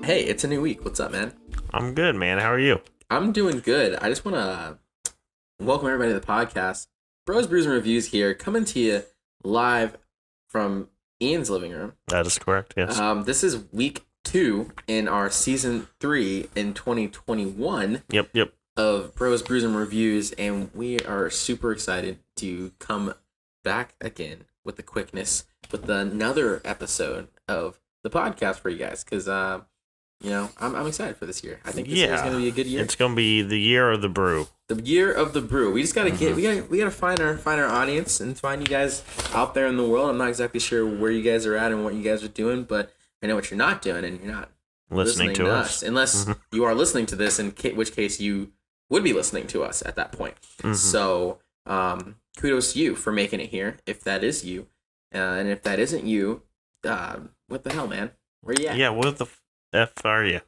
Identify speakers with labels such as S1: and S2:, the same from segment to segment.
S1: Hey, it's a new week. What's up, man?
S2: I'm good, man. How are you?
S1: I'm doing good. I just want to welcome everybody to the podcast. Bros, Brews, and Reviews here, coming to you live from Ian's living room.
S2: That is correct, yes.
S1: This is week 2 in our season 3 in 2021
S2: Yep.
S1: of Bros, Brews, and Reviews, and we are super excited to come back again with the quickness with another episode of the podcast for you guys, because I'm excited for this year. I think this year is going to be a good year.
S2: It's going to be the year of the brew.
S1: The year of the brew. We just got to get we got to find our audience and find you guys out there in the world. I'm not exactly sure where you guys are at and what you guys are doing, but I know what you're not doing, and you're not
S2: Listening to us.
S1: unless you are listening to this, in which case you would be listening to us at that point. So, kudos to you for making it here, if that is you, and if that isn't you, what the hell, man? Where you at?
S2: Yeah, what the F are you?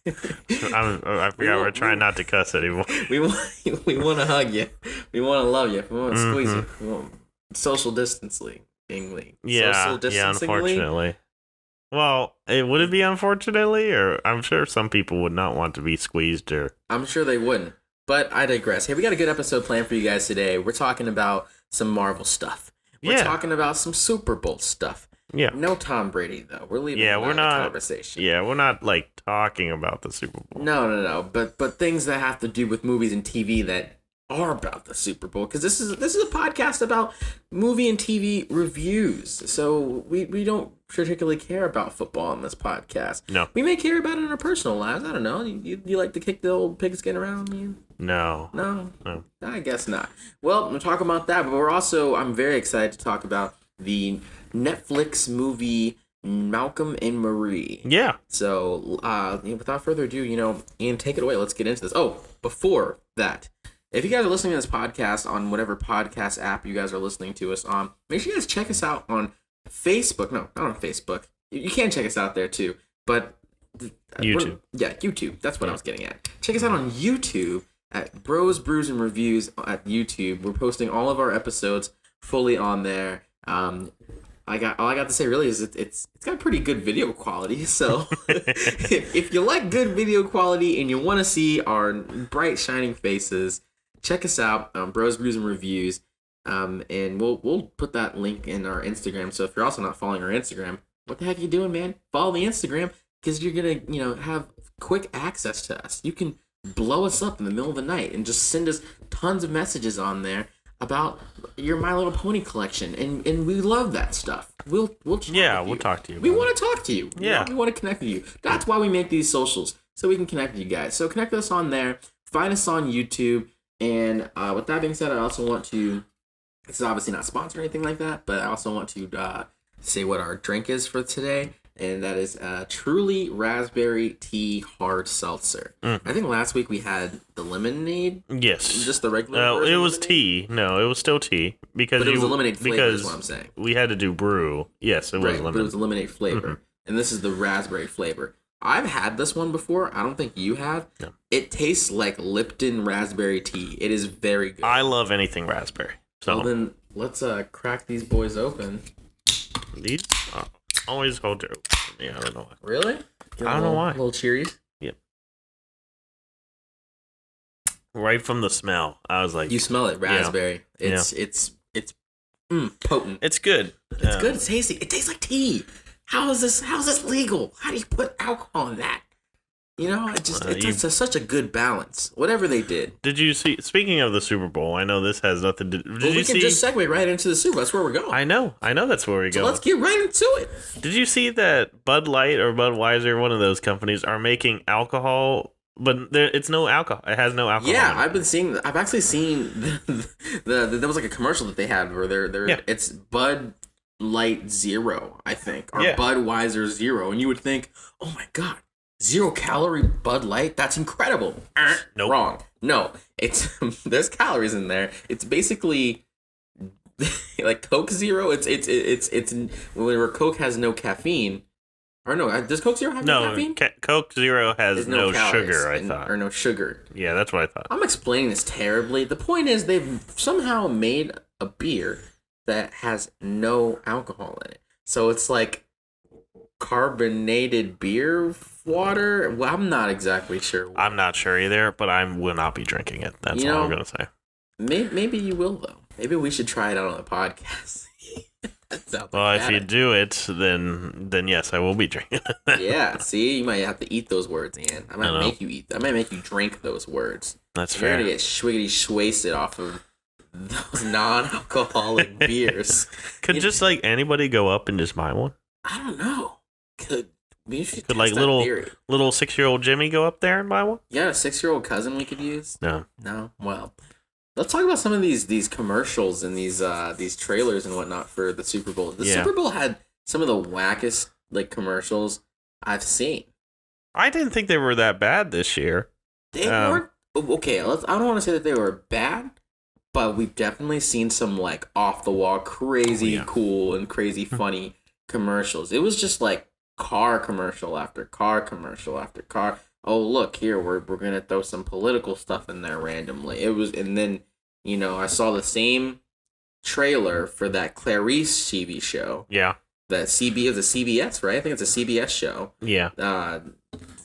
S2: I forgot we're trying not to cuss anymore.
S1: We want to hug you. We want to love you. We want to squeeze you. We want social distancing.
S2: Yeah, unfortunately. Well, would it be unfortunately, or I'm sure some people would not want to be squeezed, or
S1: I'm sure they wouldn't. But I digress. Hey, we got a good episode planned for you guys today. We're talking about some Marvel stuff. We're talking about some Super Bowl stuff.
S2: Yeah.
S1: No Tom Brady, though. We're leaving
S2: we're not
S1: conversation.
S2: Yeah, we're not like talking about the Super Bowl.
S1: No. But things that have to do with movies and TV that are about the Super Bowl, because this is a podcast about movie and TV reviews. So we don't particularly care about football on this podcast.
S2: No.
S1: We may care about it in our personal lives. I don't know. You like to kick the old pigskin around, Ian?
S2: No.
S1: I guess not. Well, we'll talk about that, but I'm very excited to talk about the Netflix movie Malcolm and Marie.
S2: Yeah.
S1: So, without further ado, Ian, take it away. Let's get into this. Oh, before that, if you guys are listening to this podcast on whatever podcast app you guys are listening to us on, make sure you guys check us out on Facebook. No, not on Facebook. You can check us out there too, but
S2: YouTube.
S1: YouTube. That's what I was getting at. Check us out on YouTube at Bros, Brews, and Reviews at YouTube. We're posting all of our episodes fully on there. All I got to say really is it's got pretty good video quality. So if you like good video quality and you want to see our bright shining faces, check us out on Bros, Brews, and Reviews. And we'll put that link in our Instagram. So if you're also not following our Instagram, what the heck are you doing, man? Follow the Instagram, because you're gonna have quick access to us. You can blow us up in the middle of the night and just send us tons of messages on there about your My Little Pony collection, and we love that stuff. We'll talk
S2: we'll talk to you.
S1: We want to talk to you.
S2: Yeah,
S1: we want to connect with you. That's why we make these socials, so we can connect with you guys. So connect with us on there. Find us on YouTube. And with that being said, I also want to. This is obviously not sponsored or anything like that, but I also want to say what our drink is for today, and that is Truly Raspberry Tea Hard Seltzer. I think last week we had the lemonade.
S2: Yes.
S1: Just the regular version.
S2: It was tea. No, it was still tea. But
S1: it was a lemonade flavor is what I'm saying.
S2: We had to do brew. Yes, it was lemonade.
S1: But it was a lemonade flavor. And this is the raspberry flavor. I've had this one before. I don't think you have.
S2: No.
S1: It tastes like Lipton raspberry tea. It is very good.
S2: I love anything raspberry. So
S1: well, then let's crack these boys open.
S2: These always hold your for me. I don't know why.
S1: Really?
S2: I don't know why.
S1: Little cheeries.
S2: Yep. Right from the smell, I was like,
S1: you smell it, raspberry.
S2: Yeah.
S1: It's potent.
S2: It's good.
S1: It's good. It's tasty. It tastes like tea. How is this legal? How do you put alcohol in that? It's such a good balance. Whatever they did.
S2: Did you see? Speaking of the Super Bowl, I know this has nothing to.
S1: We can just segue right into the Super Bowl. That's where we're going.
S2: I know. That's where we go.
S1: So let's get right into it.
S2: Did you see that Bud Light or Budweiser, one of those companies, are making alcohol, but it's no alcohol. It has no alcohol.
S1: Yeah, I've actually seen there was like a commercial that they had where it's Bud Light Zero, I think, or Budweiser Zero, and you would think, oh my god. 0-calorie Bud Light? That's incredible.
S2: Nope.
S1: Wrong. No, it's there's calories in there. It's basically like Coke Zero. It's where Coke has no caffeine. Or no, does Coke Zero have no caffeine?
S2: Coke Zero has no sugar, I thought.
S1: Or no sugar.
S2: Yeah, that's what I thought.
S1: I'm explaining this terribly. The point is they've somehow made a beer that has no alcohol in it. So it's like carbonated beer water. Well, I'm not exactly sure.
S2: I'm not sure either, but I will not be drinking it. That's all I'm going to say.
S1: Maybe you will, though. Maybe we should try it out on the podcast.
S2: Well, if you do it, then yes, I will be drinking it.
S1: Yeah, see? You might have to eat those words, Ian. I might make you eat. I might make you drink those words.
S2: That's fair.
S1: You're going to get swiggity-swasted off of those non-alcoholic beers.
S2: Could just, like, anybody go up and just buy one?
S1: I don't know. Could
S2: like little 6-year-old Jimmy go up there and buy one?
S1: Yeah, a 6-year-old cousin we could use.
S2: No.
S1: Well, let's talk about some of these commercials and these trailers and whatnot for the Super Bowl. The Super Bowl had some of the wackest like commercials I've seen.
S2: I didn't think they were that bad this year.
S1: They weren't okay. I don't want to say that they were bad, but we've definitely seen some like off the wall, crazy cool and crazy funny commercials. It was just like car commercial after car commercial after car. Oh, look here, we're gonna throw some political stuff in there randomly. It was, and then I saw the same trailer for that Clarice TV show.
S2: Yeah,
S1: that is a CBS, right? I think it's a CBS show.
S2: Yeah.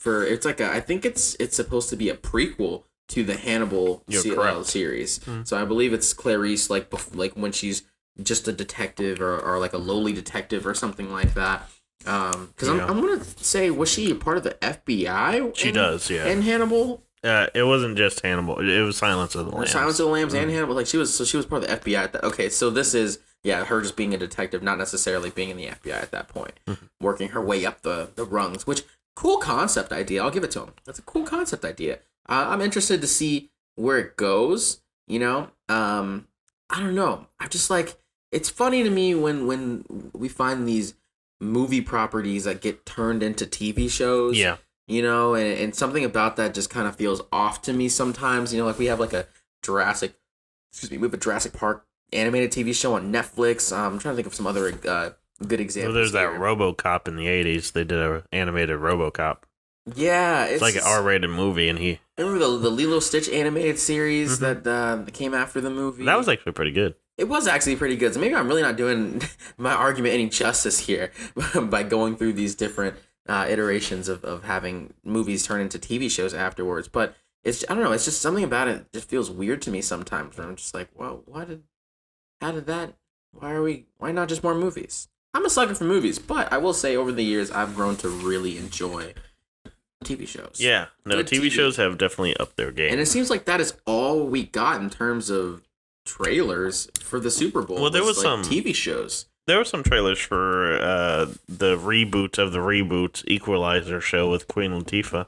S1: It's like I think it's supposed to be a prequel to the Hannibal series. Mm-hmm. So I believe it's Clarice like when she's just a detective or like a lowly detective or something like that. Because I'm gonna say, was she a part of the FBI?
S2: She does, yeah.
S1: And Hannibal.
S2: It wasn't just Hannibal. It was Silence of the Lambs.
S1: Silence of the Lambs and Hannibal. Like she was part of the FBI. Okay, so this is her just being a detective, not necessarily being in the FBI at that point, working her way up the rungs. Which cool concept idea. I'll give it to him. That's a cool concept idea. I'm interested to see where it goes. I don't know. I'm just like, it's funny to me when we find these movie properties that get turned into TV shows.
S2: Yeah.
S1: And something about that just kind of feels off to me sometimes. Like we have like a Jurassic Park animated TV show on Netflix. I'm trying to think of some other good examples.
S2: Well, there's that RoboCop in the 80s. They did an animated RoboCop.
S1: Yeah.
S2: It's like an R-rated movie, and
S1: remember the Lilo Stitch animated series that came after the movie?
S2: That was actually pretty good.
S1: It was actually pretty good. So maybe I'm really not doing my argument any justice here by going through these different iterations of having movies turn into TV shows afterwards. But I don't know. It's just something about it just feels weird to me sometimes. Where I'm just like, well, why not just more movies? I'm a sucker for movies, but I will say over the years I've grown to really enjoy TV shows.
S2: Yeah, no, TV shows have definitely upped their game.
S1: And it seems like that is all we got in terms of trailers for the Super Bowl.
S2: Well, there was some
S1: TV shows.
S2: There were some trailers for the reboot of the reboot Equalizer show with Queen Latifah.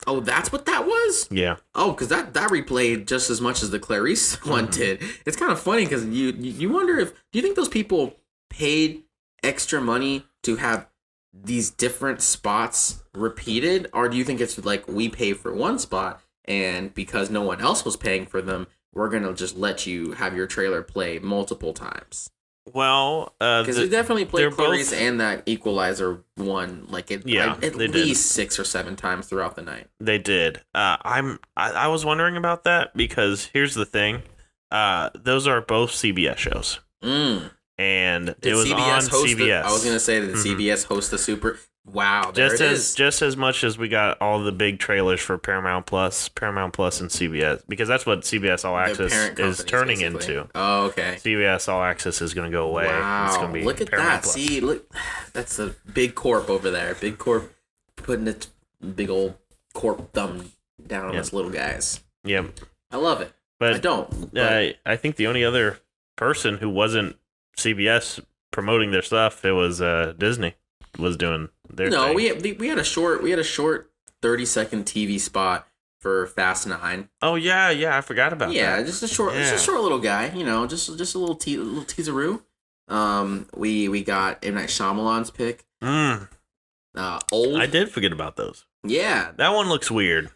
S1: Oh, that's what that was?
S2: Yeah.
S1: Oh, because that replayed just as much as the Clarice one did. It's kind of funny because you wonder do you think those people paid extra money to have these different spots repeated, or do you think it's like we pay for one spot and because no one else was paying for them, we're gonna just let you have your trailer play multiple times?
S2: Well,
S1: because they definitely played Clarice and that Equalizer one at least 6 or 7 times throughout the night.
S2: They did. I was wondering about that because here's the thing: those are both CBS shows. And it was on CBS.
S1: I was gonna say that CBS host the Super. Wow,
S2: just as much as we got all the big trailers for Paramount Plus, and CBS, because that's what CBS All Access is turning into.
S1: Oh, okay.
S2: CBS All Access is going to go away.
S1: Wow,
S2: it's going to be
S1: look at
S2: Paramount
S1: that.
S2: Plus.
S1: See, look, that's a big corp over there. Big corp putting its big old corp thumb down on us little guys.
S2: Yep.
S1: I love it. But I don't. But
S2: I think the only other person who wasn't CBS promoting their stuff, it was Disney was doing their thing.
S1: we had a short 30-second TV spot for Fast 9.
S2: Oh yeah, I forgot about that.
S1: Yeah, just a short little guy, just a little teaseroo. We got M. Night Shyamalan's pick. Old.
S2: I did forget about those.
S1: Yeah,
S2: that one looks weird.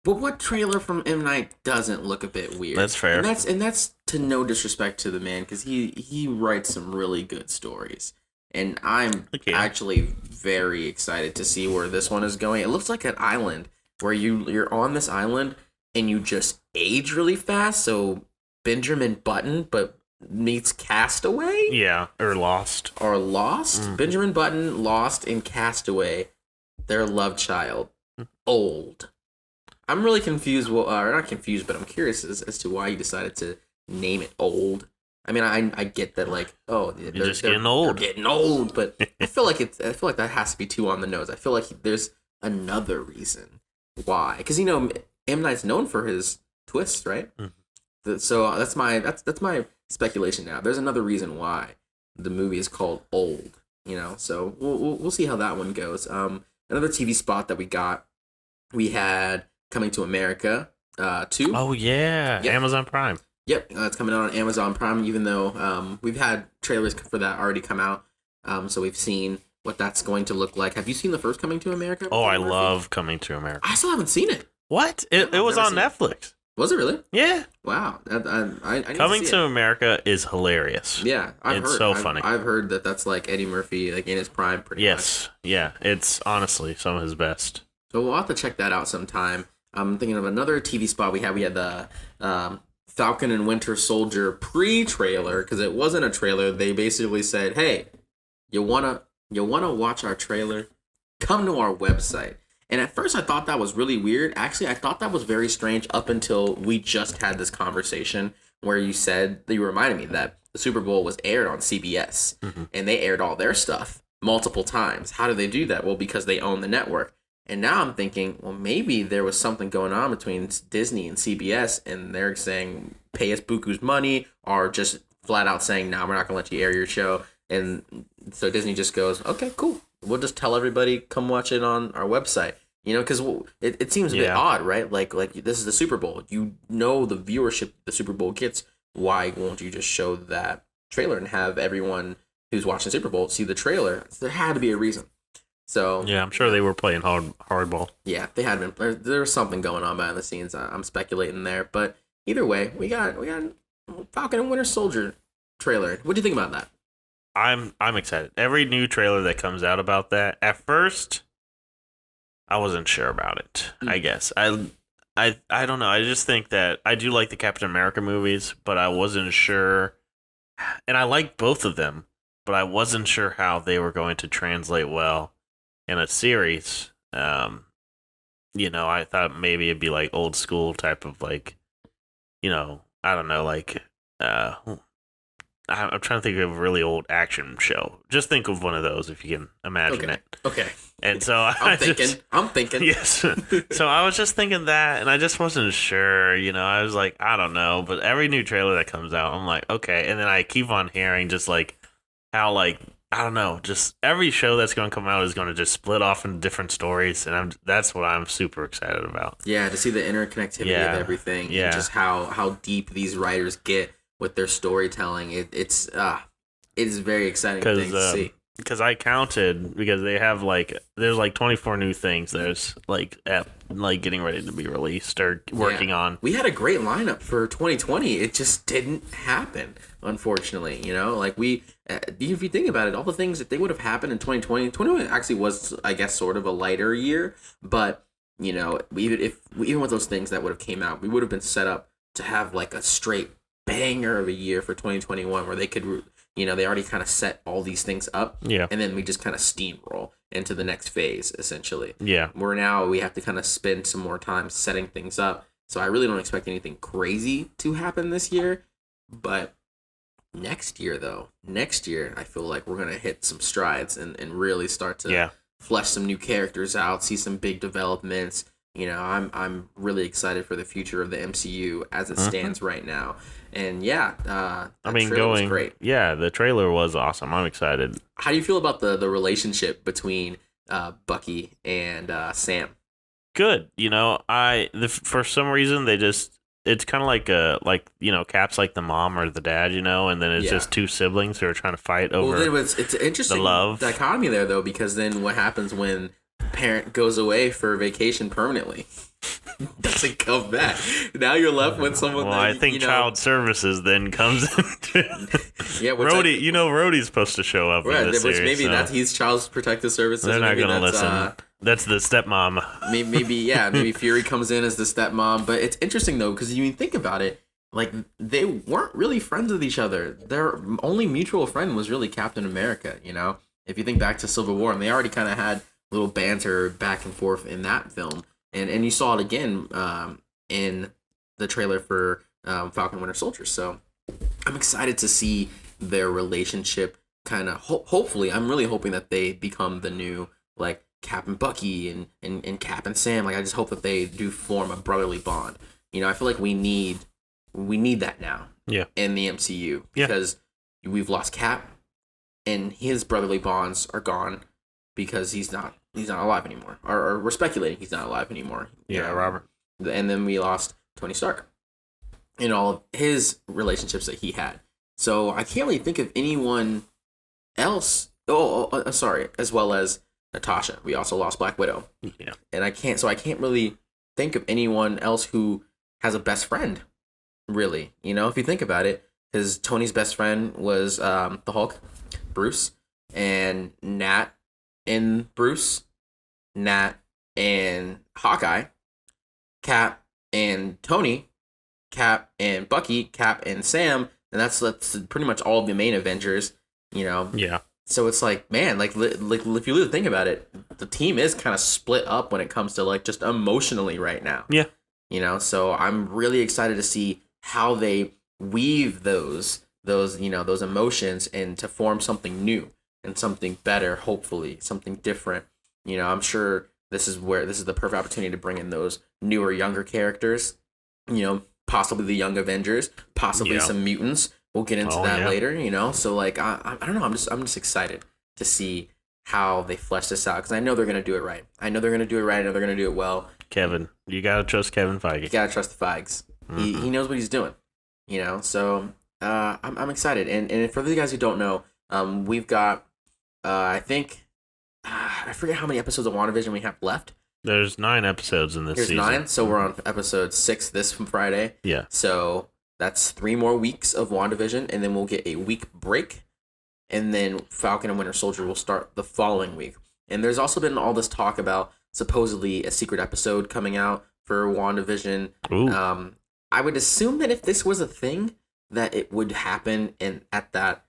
S1: But what trailer from M. Night doesn't look a bit weird?
S2: That's fair.
S1: And that's to no disrespect to the man, because he writes some really good stories. And I'm actually very excited to see where this one is going. It looks like an island where you're on this island and you just age really fast. So Benjamin Button, but meets Castaway?
S2: Yeah, or Lost.
S1: Benjamin Button, Lost, and Castaway. their love child, Old. I'm really confused. Well, or not confused, but I'm curious as to why you decided to name it Old. I mean, I get that, like, oh, they're
S2: just getting old.
S1: They're getting old, but I feel like that has to be too on the nose. I feel like there's another reason why, because M. Night's known for his twists, right? Mm-hmm. So that's my speculation now. There's another reason why the movie is called Old. So we'll see how that one goes. Another TV spot that we had Coming to America 2.
S2: Oh yeah, yep. Amazon Prime.
S1: Yep, it's coming out on Amazon Prime, even though we've had trailers for that already come out. So we've seen what that's going to look like. Have you seen the first Coming to America?
S2: Oh, I love Coming to America.
S1: I still haven't seen it.
S2: What? It was on Netflix.
S1: Was it really?
S2: Yeah.
S1: Wow. I
S2: Coming to America is hilarious.
S1: Yeah,
S2: it's so funny.
S1: I've heard that's like Eddie Murphy, like in his prime, pretty much.
S2: Yes. Yeah. It's honestly some of his best.
S1: So we'll have to check that out sometime. I'm thinking of another TV spot we had. We had the Falcon and Winter Soldier pre-trailer, because it wasn't a trailer. They basically said, "Hey, you wanna watch our trailer? Come to our website." And at first I thought that was really weird. Actually, I thought that was very strange up until we just had this conversation where you reminded me that the Super Bowl was aired on CBS, and they aired all their stuff multiple times. How do they do that? Well, because they own the network. And now I'm thinking, well, maybe there was something going on between Disney and CBS, and they're saying, pay us buku's money, or just flat out saying, no, we're not going to let you air your show. And so Disney just goes, okay, cool. We'll just tell everybody, come watch it on our website. Because it seems a bit odd, right? Like this is the Super Bowl. The viewership the Super Bowl gets. Why won't you just show that trailer and have everyone who's watching the Super Bowl see the trailer? There had to be a reason. So
S2: yeah, I'm sure they were playing hardball.
S1: Yeah, they had been. There was something going on behind the scenes. I'm speculating there, but either way, we got Falcon and Winter Soldier trailer. What do you think about that?
S2: I'm excited. Every new trailer that comes out about that, at first, I wasn't sure about it. I guess I don't know. I just think that I do like the Captain America movies, but I wasn't sure, and I like both of them, but I wasn't sure how they were going to translate well in a series. I thought maybe it'd be like old school type of like, I don't know, like I'm trying to think of a really old action show. Just think of one of those if you can imagine it.
S1: Okay.
S2: And so
S1: I'm thinking.
S2: Yes. So I was just thinking that, and I just wasn't sure. I was like, I don't know. But every new trailer that comes out, I'm like, okay. And then I keep on hearing just like how like I don't know, just every show that's going to come out is going to just split off into different stories, and that's what I'm super excited about.
S1: Yeah, to see the interconnectivity of everything, and just how deep these writers get with their storytelling. It is very exciting thing to see.
S2: Because I counted, because they have there's 24 new things there's getting ready to be released or working on.
S1: We had a great lineup for 2020. It just didn't happen, unfortunately. If you think about it, all the things that they would have happened in 2020 actually was, I guess, sort of a lighter year. But even with those things that would have came out, we would have been set up to have like a straight banger of a year for 2021, where they could. They already kind of set all these things up. Yeah. And then we just kind of steamroll into the next phase, essentially. Yeah. Where now we have to kind of spend some more time setting things up. So I really don't expect anything crazy to happen this year. But next year, I feel like we're going to hit some strides and really start to flesh some new characters out, see some big developments. I'm really excited for the future of the MCU as it stands right now. And the trailer was great.
S2: Yeah, the trailer was awesome. I'm excited.
S1: How do you feel about the relationship between Bucky and Sam?
S2: Good. For some reason it's kind of like Cap's like the mom or the dad, and then it's just two siblings who are trying to fight over. Well, then it's an interesting the love
S1: dichotomy there, though, because then what happens when parent goes away for vacation permanently? Doesn't come back. Now you're left with someone.
S2: Well, I think child services then comes into. Rhodey. Rhodey's supposed to show up in this series.
S1: Maybe he's child protective services.
S2: They're not going to listen. That's the stepmom.
S1: Maybe Fury comes in as the stepmom. But it's interesting though, because you think about it, like they weren't really friends with each other. Their only mutual friend was really Captain America. If you think back to Civil War, and they already kind of had little banter back and forth in that film, and you saw it again in the trailer for Falcon Winter Soldier. So I'm excited to see their relationship kind of hopefully. I'm really hoping that they become the new like Cap and Bucky and Cap and Sam. Like I just hope that they do form a brotherly bond. You know, I feel like we need that now.
S2: Yeah.
S1: In the MCU because we've lost Cap and his brotherly bonds are gone because he's not alive anymore. Or we're speculating he's not alive anymore.
S2: Yeah, Robert.
S1: And then we lost Tony Stark and all of his relationships that he had. So I can't really think of anyone else. Sorry, as well as Natasha. We also lost Black Widow.
S2: Yeah. And
S1: I can't really think of anyone else who has a best friend, really. You know, if you think about it, because Tony's best friend was the Hulk, Bruce, and Nat and Bruce, Nat and Hawkeye, Cap and Tony, Cap and Bucky, Cap and Sam, and that's pretty much all of the main Avengers, you know.
S2: Yeah.
S1: So it's like, man, like if you really think about it, the team is kind of split up when it comes to like just emotionally right now.
S2: Yeah.
S1: You know, so I'm really excited to see how they weave those emotions and to form something new and something better, hopefully something different. You know, I'm sure this is the perfect opportunity to bring in those newer, younger characters. You know, possibly the Young Avengers, possibly some mutants. We'll get into that later. You know, so like I don't know. I'm just excited to see how they flesh this out because I know they're gonna do it right. I know they're gonna do it well.
S2: Kevin, you gotta trust Kevin Feige.
S1: You gotta trust the Feigs. Mm-hmm. He knows what he's doing. You know, so I'm excited. And for the guys who don't know, we've got I think I forget how many episodes of WandaVision we have left.
S2: There's 9 episodes in this season.
S1: 9, so we're on episode 6 this from Friday.
S2: Yeah.
S1: So that's 3 more weeks of WandaVision, and then we'll get a week break, and then Falcon and Winter Soldier will start the following week. And there's also been all this talk about supposedly a secret episode coming out for WandaVision.
S2: Ooh.
S1: I would assume that if this was a thing, that it would happen at that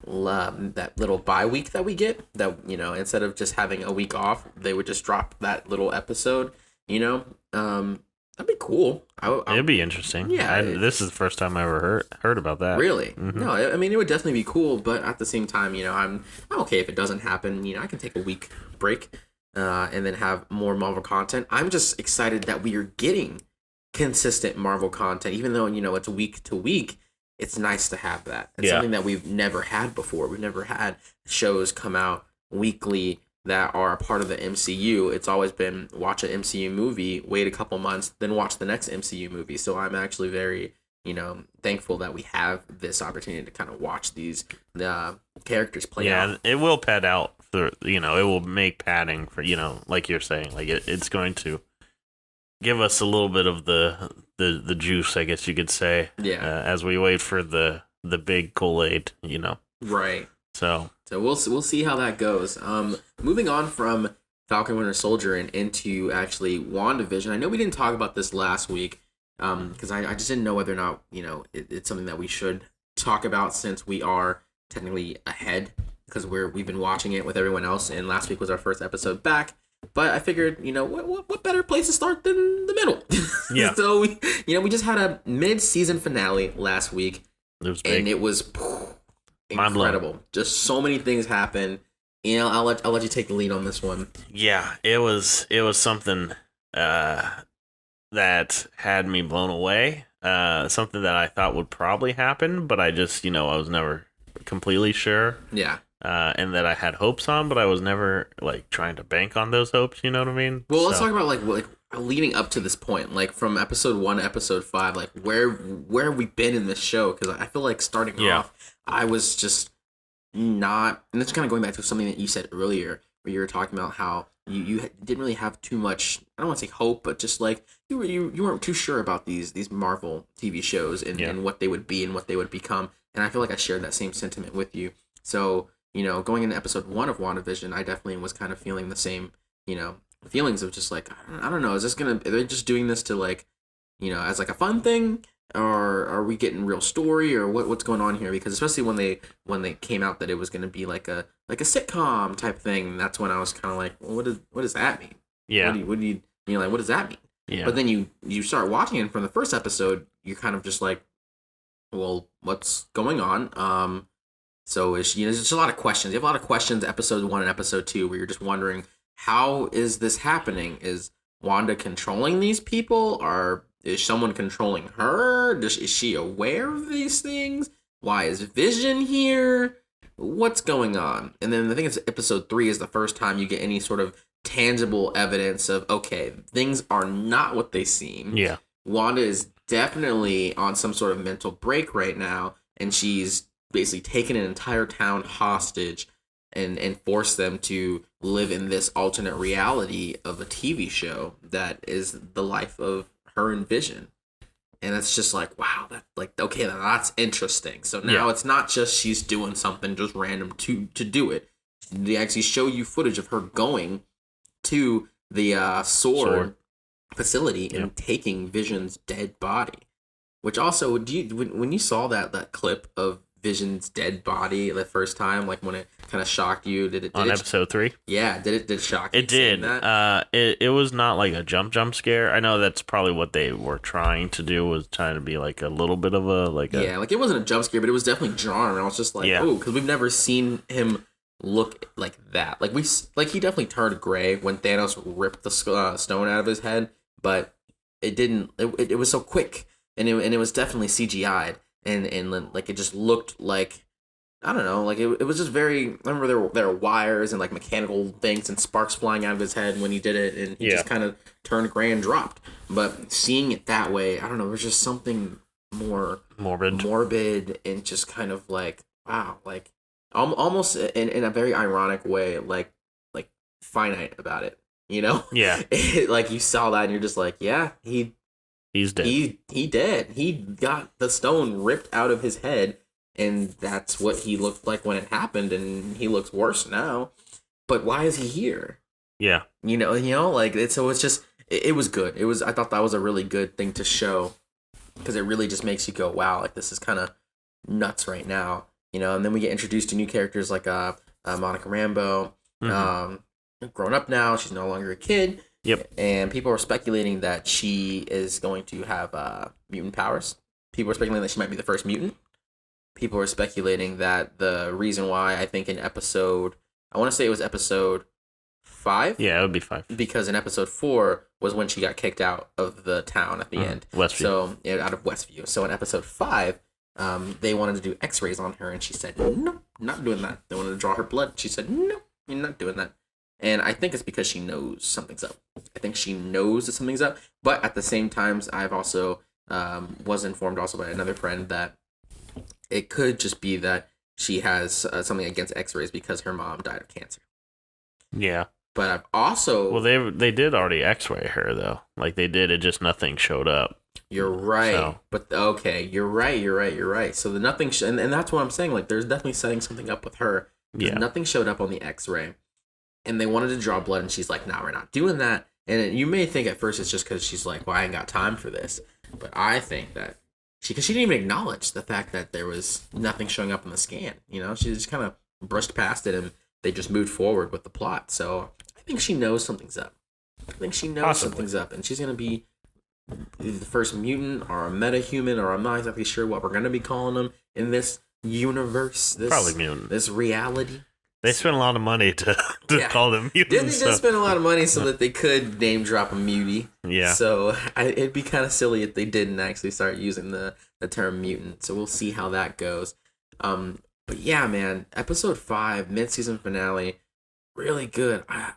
S1: little bye week that we get, that, you know, instead of just having a week off, they would just drop that little episode, you know. That'd be cool.
S2: It'd be interesting.
S1: Yeah.
S2: This is the first time I ever heard about that.
S1: Really?
S2: Mm-hmm.
S1: No, I mean, it would definitely be cool, but at the same time, you know, I'm okay if it doesn't happen. You know, I can take a week break and then have more Marvel content. I'm just excited that we are getting consistent Marvel content, even though, you know, it's week to week. It's nice to have that. It's something that we've never had before. We've never had shows come out weekly that are a part of the MCU. It's always been watch an MCU movie, wait a couple months, then watch the next MCU movie. So I'm actually very, you know, thankful that we have this opportunity to kind of watch these characters play out.
S2: Yeah, it will pad out for, you know, it will make padding for, you know, like you're saying, like it's going to give us a little bit of the juice, I guess you could say.
S1: Yeah.
S2: As we wait for the big Kool-Aid, you know.
S1: Right.
S2: So
S1: we'll see how that goes. Moving on from Falcon Winter Soldier and into actually WandaVision. I know we didn't talk about this last week because I just didn't know whether or not, you know, it's something that we should talk about since we are technically ahead because we've been watching it with everyone else, and last week was our first episode back. But I figured, you know, what better place to start than the middle?
S2: Yeah.
S1: So we just had a mid-season finale last week,
S2: it was big.
S1: and it was incredible. Just so many things happen. You know, I'll let you take the lead on this one.
S2: Yeah, it was something that had me blown away. Something that I thought would probably happen, but I just, you know, I was never completely sure.
S1: Yeah.
S2: And that I had hopes on, but I was never like trying to bank on those hopes. You know what I mean?
S1: Well, let's talk about like leading up to this point, like from episode 1 to episode 5, like where have we been in this show? Because I feel like starting off, I was just not, and it's kind of going back to something that you said earlier, where you were talking about how you didn't really have too much, I don't want to say hope, but just like you weren't too sure about these Marvel TV shows and what they would be and what they would become. And I feel like I shared that same sentiment with you. So, you know, going into episode 1 of WandaVision, I definitely was kind of feeling the same, you know, feelings of just like, I don't know, are they just doing this to like, you know, as like a fun thing, or are we getting real story, or what's going on here? Because especially when they came out that it was going to be like a like a sitcom type thing. And that's when I was kind of like, well, what does that mean?
S2: Yeah.
S1: What do you like, what does that mean?
S2: Yeah.
S1: But then you start watching it from the first episode, you're kind of just like, well, what's going on? So there's just a lot of questions. You have a lot of questions, episode 1 and episode 2, where you're just wondering, how is this happening? Is Wanda controlling these people? Or is someone controlling her? Is she aware of these things? Why is Vision here? What's going on? And then I think it's episode 3 is the first time you get any sort of tangible evidence of, okay, things are not what they seem.
S2: Yeah.
S1: Wanda is definitely on some sort of mental break right now, and she's basically taken an entire town hostage and forced them to live in this alternate reality of a TV show that is the life of her and Vision. And it's just like, wow, okay, that's interesting. So now it's not just she's doing something just random to do it. They actually show you footage of her going to the sword facility and taking Vision's dead body. Which also, when you saw that clip of Vision's dead body the first time, like when it kind of shocked you, did it
S2: episode 3?
S1: Yeah, did it shock you?
S2: It did.
S1: That?
S2: It was not like a jump scare. I know that's probably what they were trying to do, was trying to be like a little bit of a like
S1: it wasn't a jump scare, but it was definitely jarring. I was just like, oh, because we've never seen him look like that. Like he definitely turned gray when Thanos ripped the stone out of his head, but it didn't. It was so quick, and it was definitely CGI'd. And like it just looked like, I don't know, like it was just very. I remember there were wires and like mechanical things and sparks flying out of his head when he did it, and he just kind of turned gray and dropped. But seeing it that way, I don't know, there's just something more morbid and just kind of like, wow, like almost in a very ironic way, like finite about it, you know?
S2: Yeah.
S1: Like you saw that and you're just like, yeah, He's dead. He dead. He got the stone ripped out of his head, and that's what he looked like when it happened, and he looks worse now. But why is he here?
S2: Yeah.
S1: You know, like it's just it was good. I thought that was a really good thing to show, because it really just makes you go, wow, like this is kind of nuts right now, you know. And then we get introduced to new characters like Monica Rambeau, grown up now. She's no longer a kid.
S2: Yep.
S1: And people are speculating that she is going to have mutant powers. People are speculating that she might be the first mutant. People are speculating that the reason why, I think in episode, I want to say it was episode 5.
S2: Yeah, it would be 5.
S1: Because in episode 4 was when she got kicked out of the town at the end.
S2: Westview.
S1: So, out of Westview. So in episode 5, they wanted to do x-rays on her, and she said, no, not doing that. They wanted to draw her blood. She said, no, you're not doing that. And I think it's because she knows something's up. I think she knows that something's up. But at the same time, I've also was informed also by another friend that it could just be that she has something against x-rays because her mom died of cancer.
S2: Yeah.
S1: But I've also...
S2: Well, they did already x-ray her, though. Like, they did, it just nothing showed up.
S1: You're right.
S2: So.
S1: But, okay, you're right. So the nothing... and that's what I'm saying. Like, there's definitely setting something up with her.
S2: Yeah.
S1: Nothing showed up on the x-ray. And they wanted to draw blood, and she's like, "No, we're not doing that." And you may think at first it's just because she's like, "Well, I ain't got time for this." But I think that because she didn't even acknowledge the fact that there was nothing showing up in the scan. You know, she just kind of brushed past it, and they just moved forward with the plot. So I think she knows something's up. Something's up, and she's gonna be the first mutant or a metahuman, or I'm not exactly sure what we're gonna be calling them in this universe.
S2: Probably mutant.
S1: This reality.
S2: They spent a lot of money to call them mutants.
S1: Disney did spend a lot of money so that they could name drop a mutie.
S2: Yeah.
S1: So it'd be kind of silly if they didn't actually start using the term mutant. So we'll see how that goes. But yeah, man, episode 5, mid-season finale, really good. Man,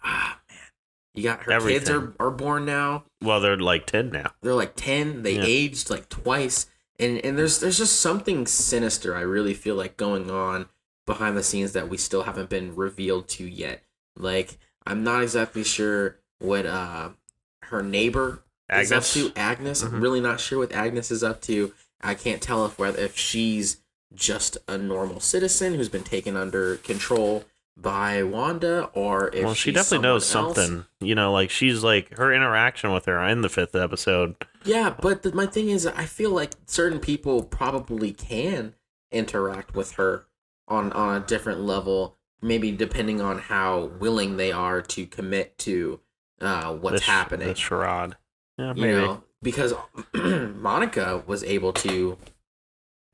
S1: you got her kids are born now.
S2: Well, they're like 10 now.
S1: They're like 10. They aged like twice, and there's just something sinister I really feel like going on behind the scenes that we still haven't been revealed to yet. Like, I'm not exactly sure what her neighbor is up to, Agnes. I'm really not sure what Agnes is up to. I can't tell if she's just a normal citizen who's been taken under control by Wanda, or if
S2: she definitely knows something. You know, like she's like her interaction with her in the 5th episode.
S1: Yeah, but my thing is, I feel like certain people probably can interact with her on a different level maybe depending on how willing they are to commit to what's happening.
S2: The charade. Yeah,
S1: You
S2: maybe.
S1: know, because Monica was able to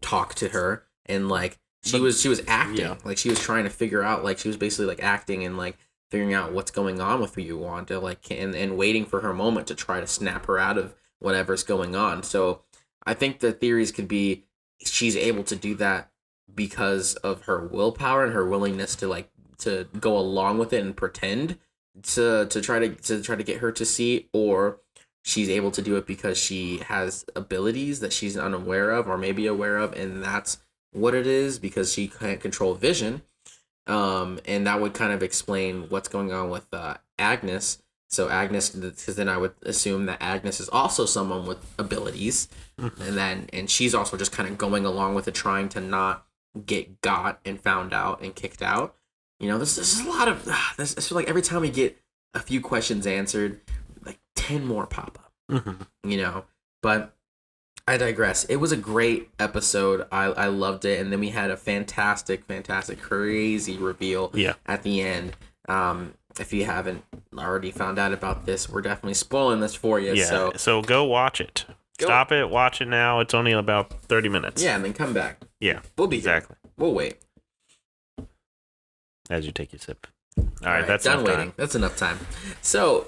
S1: talk to her and like she was acting, like she was trying to figure out, like she was basically like acting and like figuring out what's going on with you, Wanda, like and waiting for her moment to try to snap her out of whatever's going on. So I think the theories could be she's able to do that because of her willpower and her willingness to like to go along with it and pretend to try to get her to see, or she's able to do it because she has abilities that she's unaware of or maybe aware of, and that's what it is, because she can't control vision. And that would kind of explain what's going on with Agnes. So Agnes, because then I would assume that Agnes is also someone with abilities, and she's also just kind of going along with it, trying to not get got and found out and kicked out. You know, this is a lot of this. I feel like every time we get a few questions answered, like 10 more pop up. You know, but I digress. It was a great episode. I loved it, and then we had a fantastic, crazy reveal at the end. If you haven't already found out about this, we're definitely spoiling this for you.
S2: Yeah, so go watch it. Stop it, watch it now. It's only about 30 minutes.
S1: Yeah, and then come back.
S2: Yeah,
S1: we'll be
S2: exactly.
S1: Here. We'll wait.
S2: As you take your sip. All right, that's
S1: done
S2: enough
S1: waiting.
S2: time.
S1: That's enough time. So,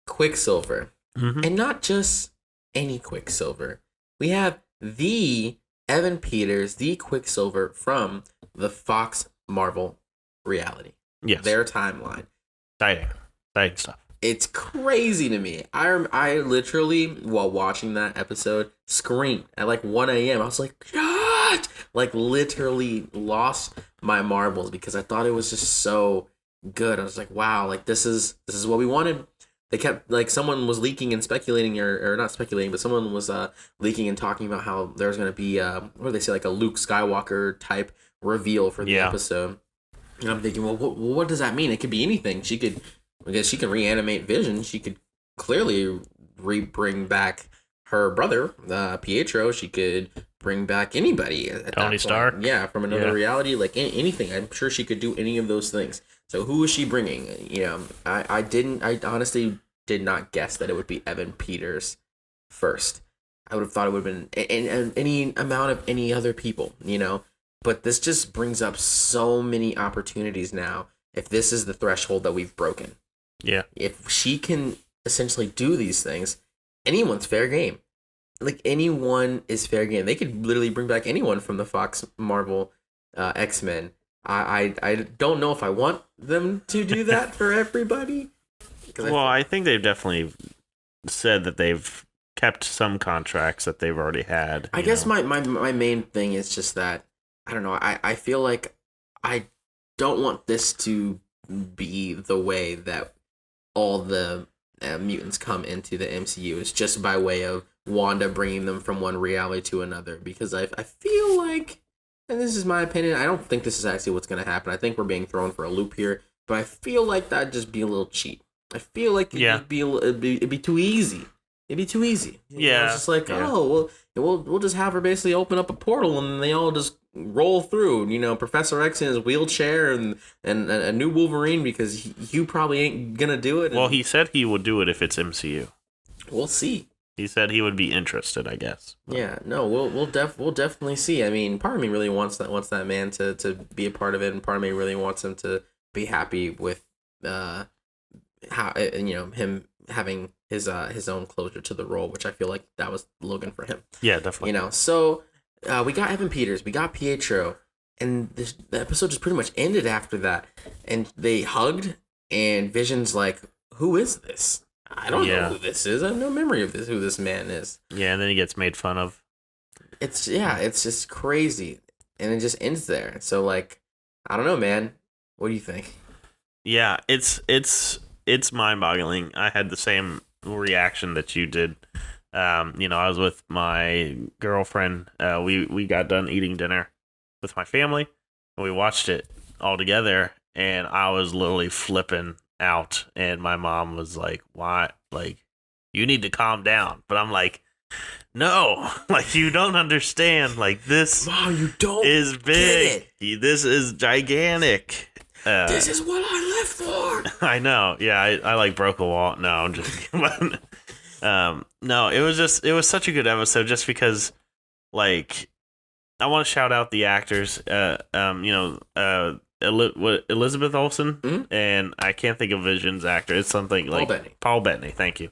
S1: Quicksilver. And not just any Quicksilver. We have the Evan Peters, the Quicksilver from the Fox Marvel reality.
S2: Yes.
S1: Their timeline.
S2: Exciting stuff.
S1: It's crazy to me. I literally, while watching that episode, screamed at like 1 a.m. I was like, God! Like literally lost my marbles because I thought it was just so good. I was like, wow, like this is what we wanted. They kept, like, someone was leaking and speculating, or not speculating, but someone was leaking and talking about how there's going to be, what do they say, like a Luke Skywalker type reveal for the episode. And I'm thinking, well, what does that mean? It could be anything. I guess she can reanimate Vision. She could clearly bring back her brother, Pietro. She could bring back anybody. At
S2: Tony Stark?
S1: Yeah, from another reality, like anything. I'm sure she could do any of those things. So who is she bringing? You know, I honestly did not guess that it would be Evan Peters first. I would have thought it would have been any amount of any other people, you know. But this just brings up so many opportunities now. If this is the threshold that we've broken.
S2: Yeah.
S1: If she can essentially do these things, anyone's fair game. Like, anyone is fair game. They could literally bring back anyone from the Fox Marvel X-Men. I don't know if I want them to do that for everybody.
S2: I think they've definitely said that they've kept some contracts that they've already had.
S1: I guess my main thing is just that, I don't know, I feel like I don't want this to be the way that all the mutants come into the MCU. It's just by way of Wanda bringing them from one reality to another, because I feel like, and this is my opinion, I don't think this is actually what's going to happen. I think we're being thrown for a loop here, but I feel like that'd just be a little cheap. I feel like it'd be too easy. It'd be too easy. You know, it's just like, oh, well, we'll just have her basically open up a portal and they all just roll through. You know, Professor X in his wheelchair and a new Wolverine, because you probably ain't gonna do it.
S2: Well, he said he would do it if it's MCU.
S1: We'll see.
S2: He said he would be interested, I guess.
S1: Yeah, no, we'll definitely see. I mean, part of me really wants that man to be a part of it, and part of me really wants him to be happy with how, you know, him having his own closure to the role, which I feel like that was Logan for him.
S2: Yeah, definitely.
S1: You know, so we got Evan Peters, we got Pietro, and the episode just pretty much ended after that, and they hugged, and Vision's like, "Who is this? I don't know who this is. I have no memory of who this man is."
S2: Yeah, and then he gets made fun of.
S1: It's just crazy, and it just ends there. So, like, I don't know, man. What do you think?
S2: Yeah, it's mind-boggling. I had the same reaction that you did. You know, I was with my girlfriend. We got done eating dinner with my family, and we watched it all together, and I was literally flipping out, and my mom was like, "Why? Like, you need to calm down." But I'm like, no, like, you don't understand. Like, this
S1: Mom, you don't
S2: is big.
S1: get it.
S2: This is gigantic.
S1: This is what I live for.
S2: I know. Yeah, I like broke a wall. No, I'm just kidding. No, it was such a good episode just because, like, I want to shout out the actors. Elizabeth Olsen, and I can't think of Vision's actor. It's something like Paul Bettany. Thank you.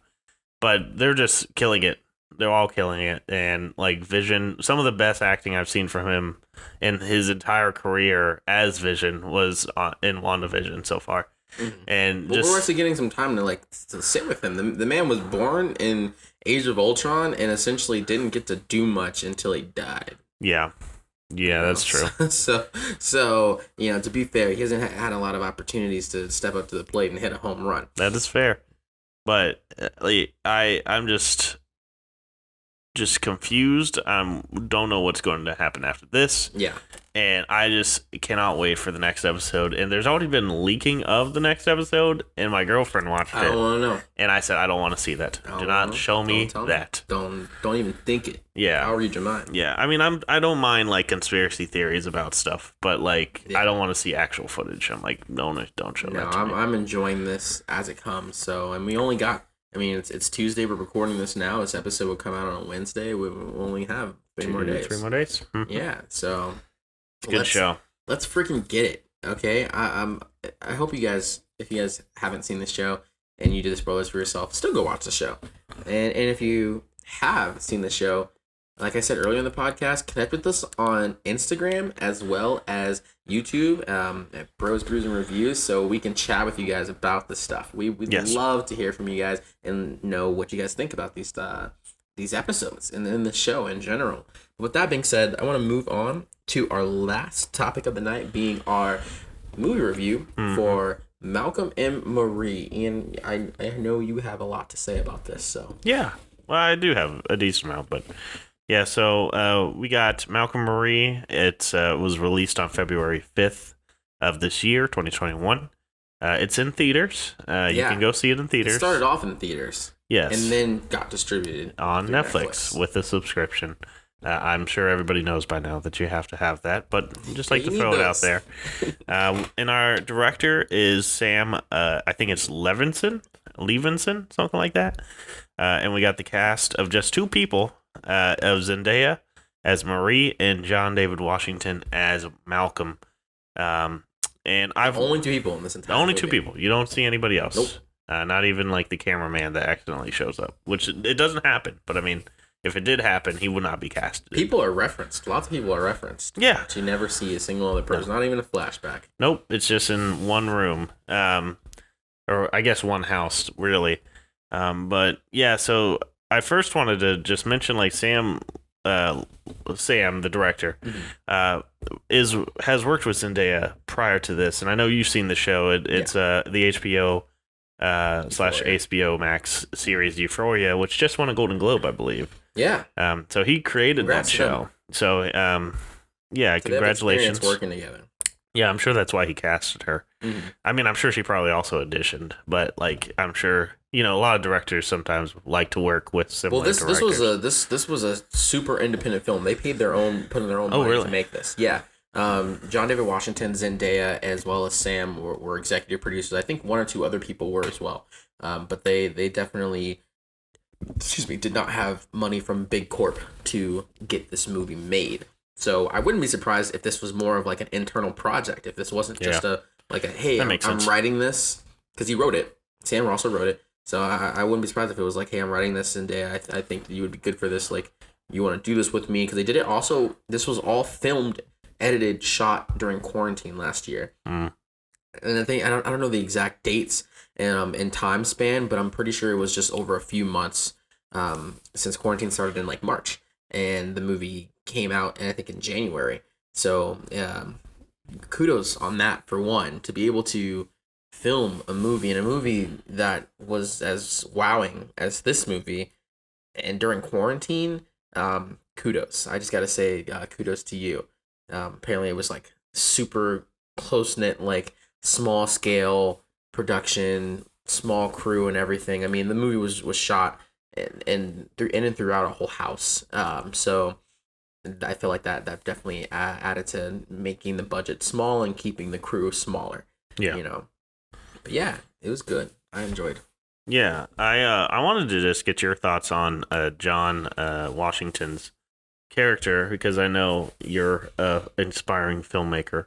S2: But they're just killing it. They're all killing it, and like Vision, some of the best acting I've seen from him in his entire career as Vision was in WandaVision so far. Mm-hmm. And
S1: we're actually getting some time to sit with him. The man was born in Age of Ultron and essentially didn't get to do much until he died.
S2: Yeah, that's true.
S1: So to be fair, he hasn't had a lot of opportunities to step up to the plate and hit a home run.
S2: That is fair, but I'm just confused. Don't know what's going to happen after this.
S1: Yeah.
S2: And I just cannot wait for the next episode. And there's already been leaking of the next episode, and my girlfriend watched it.
S1: I don't want to know.
S2: And I said, I don't want to see that. Do not show me that.
S1: Don't even think it.
S2: Yeah.
S1: I'll read your mind.
S2: Yeah. I mean, I don't mind like conspiracy theories about stuff, but like I don't want to see actual footage. I'm like, don't show that to me.
S1: I'm enjoying this as it comes. So, and we only got. I mean, it's Tuesday. We're recording this now. This episode will come out on a Wednesday. We only have 3 more days.
S2: 3 more days. Mm-hmm.
S1: Yeah. So.
S2: Good show.
S1: Let's freaking get it, okay? I hope you guys, if you guys haven't seen the show and you did the spoilers for yourself, still go watch the show. And if you have seen the show, like I said earlier in the podcast, connect with us on Instagram as well as YouTube at Bros, Brews, and Reviews, so we can chat with you guys about this stuff. We'd love to hear from you guys and know what you guys think about these episodes and the show in general. With that being said, I want to move on to our last topic of the night, being our movie review for Malcolm and Marie. And I know you have a lot to say about this, so.
S2: Yeah, well, I do have a decent amount, but yeah, so we got Malcolm Marie. It was released on February 5th of this year, 2021. It's in theaters. You can go see it in theaters.
S1: It started off in theaters.
S2: Yes.
S1: And then got distributed
S2: on Netflix with a subscription. I'm sure everybody knows by now that you have to have that, but just like to throw it out there. And our director is Sam, I think it's Levinson, something like that. And we got the cast of just 2 people, of Zendaya as Marie and John David Washington as Malcolm. And I've
S1: only 2 people in this entire
S2: only
S1: movie.
S2: 2 people. You don't see anybody else.
S1: Nope.
S2: Not even like the cameraman that accidentally shows up, which it doesn't happen. But I mean, if it did happen, he would not be casted.
S1: People are referenced. Lots of people are referenced.
S2: Yeah.
S1: But you never see a single other person. Not even a flashback.
S2: Nope. It's just in one room. Or I guess one house, really. But yeah, so I first wanted to just mention like Sam, the director, has worked with Zendaya prior to this, and I know you've seen the show. It's the HBO / HBO Max series Euphoria, which just won a Golden Globe, I believe.
S1: Yeah.
S2: So he created that show. So yeah, congratulations.
S1: Working together.
S2: Yeah, I'm sure that's why he casted her. Mm-hmm. I mean, I'm sure she probably also auditioned, but like, I'm sure a lot of directors sometimes like to work with similar directors.
S1: This was a super independent film. They put in their own money to make this. Yeah. John David Washington, Zendaya, as well as Sam were executive producers. I think 1 or 2 other people were as well. But they definitely, did not have money from Big Corp to get this movie made. So I wouldn't be surprised if this was more of like an internal project. If this wasn't just hey, I'm writing this, because he wrote it. Sam also wrote it. So I wouldn't be surprised if it was like, hey, I'm writing this, and I think that you would be good for this. Like, you want to do this with me, because they did it. Also, this was all filmed, edited, shot during quarantine last year. And I think I don't know the exact dates and time span, but I'm pretty sure it was just over a few months since quarantine started in like March, and the movie came out, and I think in January. So kudos on that, for one, to be able to film a movie that was as wowing as this movie, and during quarantine. Kudos. I just gotta say, kudos to you. Apparently it was like super close-knit, like small scale production, small crew and everything. I mean, the movie was shot and throughout a whole house. So I feel like that definitely added to making the budget small and keeping the crew smaller.
S2: Yeah.
S1: You know, but yeah, it was good. I enjoyed.
S2: Yeah, I wanted to just get your thoughts on John Washington's character because I know you're an inspiring filmmaker.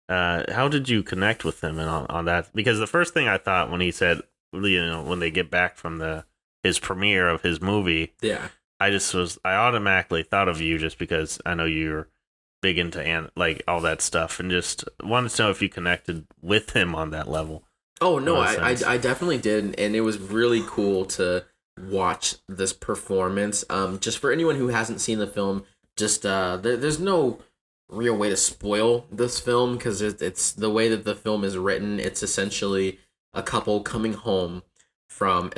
S2: How did you connect with him and on that? Because the first thing I thought when he said, when they get back from his premiere of his movie,
S1: Yeah.
S2: I automatically thought of you just because I know you're big into like all that stuff, and just wanted to know if you connected with him on that level.
S1: Oh no, I definitely did, and it was really cool to watch this performance. Just for anyone who hasn't seen the film, just there's no real way to spoil this film because it's the way that the film is written. It's essentially a couple coming home from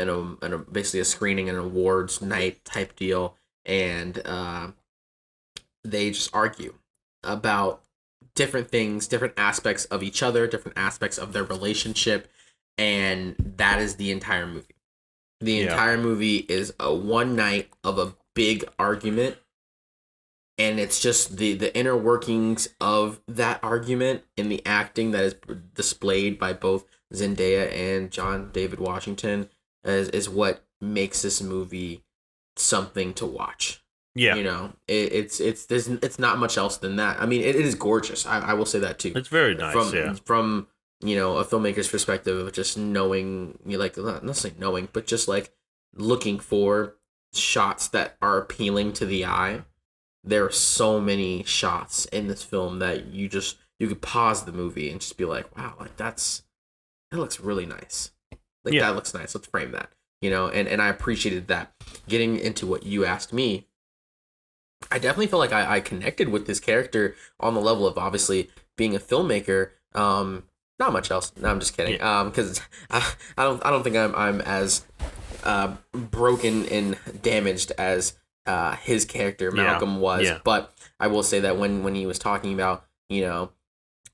S1: basically a screening, an awards night type deal, and they just argue about different things, different aspects of each other, different aspects of their relationship, and that is the entire movie. The entire movie is a one night of a big argument, and it's just the inner workings of that argument and the acting that is displayed by both Zendaya and John David Washington is what makes this movie something to watch.
S2: Yeah,
S1: it's not much else than that. I mean, it is gorgeous. I will say that too.
S2: It's very nice.
S1: From a filmmaker's perspective of just knowing, like not necessarily knowing, but just like looking for shots that are appealing to the eye. There are so many shots in this film that you could pause the movie and just be like, wow, like that looks really nice. Like that looks nice. Let's frame that. And I appreciated that. Getting into what you asked me, I definitely feel like I connected with this character on the level of obviously being a filmmaker. Not much else. No, I'm just kidding. Because I don't think I'm as broken and damaged as his character Malcolm was.
S2: Yeah.
S1: But I will say that when he was talking about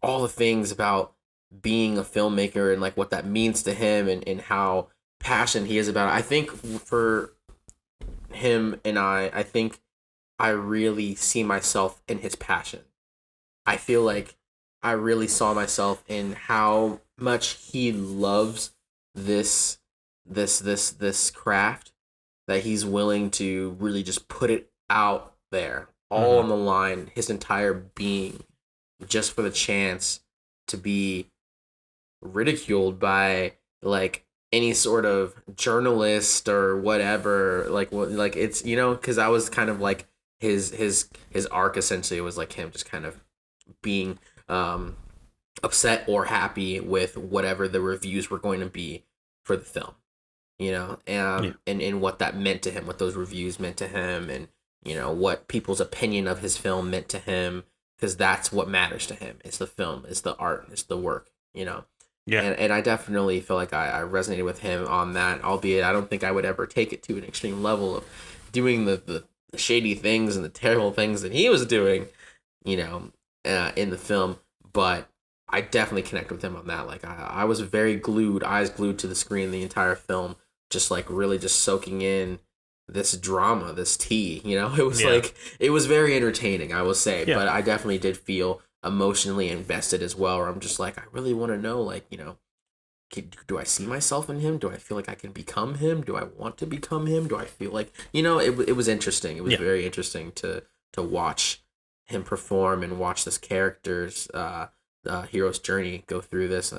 S1: all the things about being a filmmaker and like what that means to him and how passionate he is about it, I think for him and I think I really see myself in his passion. I feel like I really saw myself in how much he loves this craft, that he's willing to really just put it out there, all on the line, his entire being, just for the chance to be ridiculed by like any sort of journalist or whatever. Like it's because I was kind of like his arc essentially was like him just kind of being upset or happy with whatever the reviews were going to be for the film, and what that meant to him, what those reviews meant to him, and what people's opinion of his film meant to him, because that's what matters to him. It's the film, it's the art, it's the work, and I definitely feel like I resonated with him on that, albeit I don't think I would ever take it to an extreme level of doing the shady things and the terrible things that he was doing, in the film. But I definitely connect with him on that. Like I was very eyes glued to the screen the entire film, just like really just soaking in this drama, this tea. It was like it was very entertaining, I will say. Yeah. But I definitely did feel emotionally invested as well. Where I'm just like, I really want to know, like, do I see myself in him? Do I feel like I can become him? Do I want to become him? Do I feel like it was interesting. It was very interesting to watch him perform and watch this character's hero's journey go through this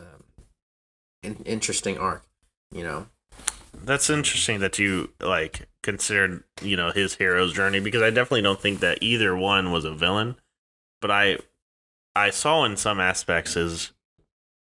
S1: interesting arc.
S2: That's interesting that you like considered his hero's journey, because I definitely don't think that either one was a villain, but I saw in some aspects